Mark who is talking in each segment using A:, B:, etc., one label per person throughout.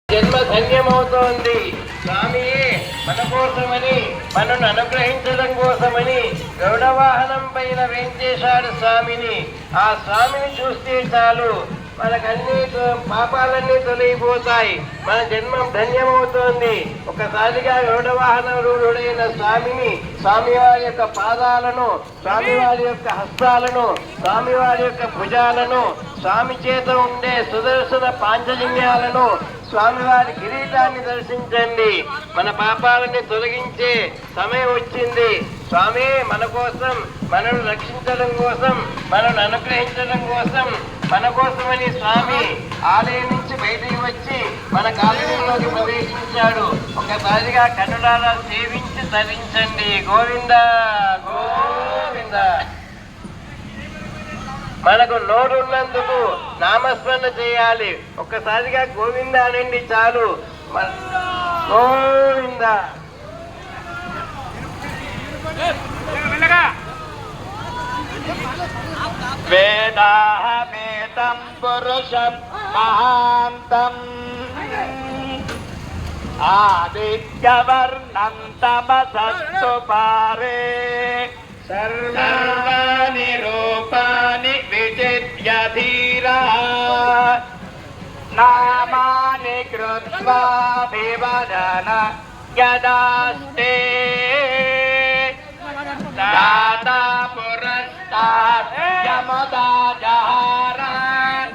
A: జన్మ ధన్యమవుతోంది. స్వామియే మన కోసమని, మనను అనుగ్రహించడం కోసమని గరుడ వాహనం పైన వేంచేశాడు స్వామిని. ఆ స్వామిని చూస్తే చాలు మనకన్నీ పాపాలన్నీ తొలగిపోతాయి, మన జన్మం ధన్యమవుతోంది. ఒకసారిగా గరుడ వాహనరూఢుడైన స్వామిని, స్వామివారి యొక్క పాదాలను, స్వామివారి యొక్క హస్తాలను, స్వామివారి యొక్క భుజాలను, స్వామి చేత ఉండే సుదర్శన పాంచజన్యాలను, స్వామివారి కిరీటాన్ని దర్శించండి. మన పాపాలని తొలగించే సమయం వచ్చింది. స్వామి మన కోసం, మనను రక్షించడం కోసం, మనను అనుగ్రహించడం కోసం, మన కోసమని స్వామి ఆలయం నుంచి బయటికి వచ్చి మన కాలనీలోకి ప్రవేశించాడు. ఒకసారిగా కన్నులారా సేవించి తరించండి. గోవింద గోవింద. మనకు నోరున్నందుకు నామస్మరణ చేయాలి. ఒక్కసారిగా గోవింద అనండి చాలు. గోవింద.
B: వేదాహమేతం పురుషం మహాంతం ఆదిత్యవర్ణం తమసస్తు పారే సర్వాణి రూపాని విజిత్య ధీరః నామాని కృత్వా వివదన యదాస్తే దాతా పురస్తాత్ యమదా జహారాన్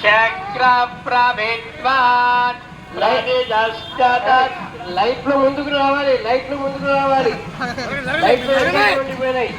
B: శక్ర ప్రవిద్వాన్
A: లైట్లు ముందుకు రావాలి, లైట్లు ముందుకు రావాలి. లైట్లు ఉండిపోయినాయి.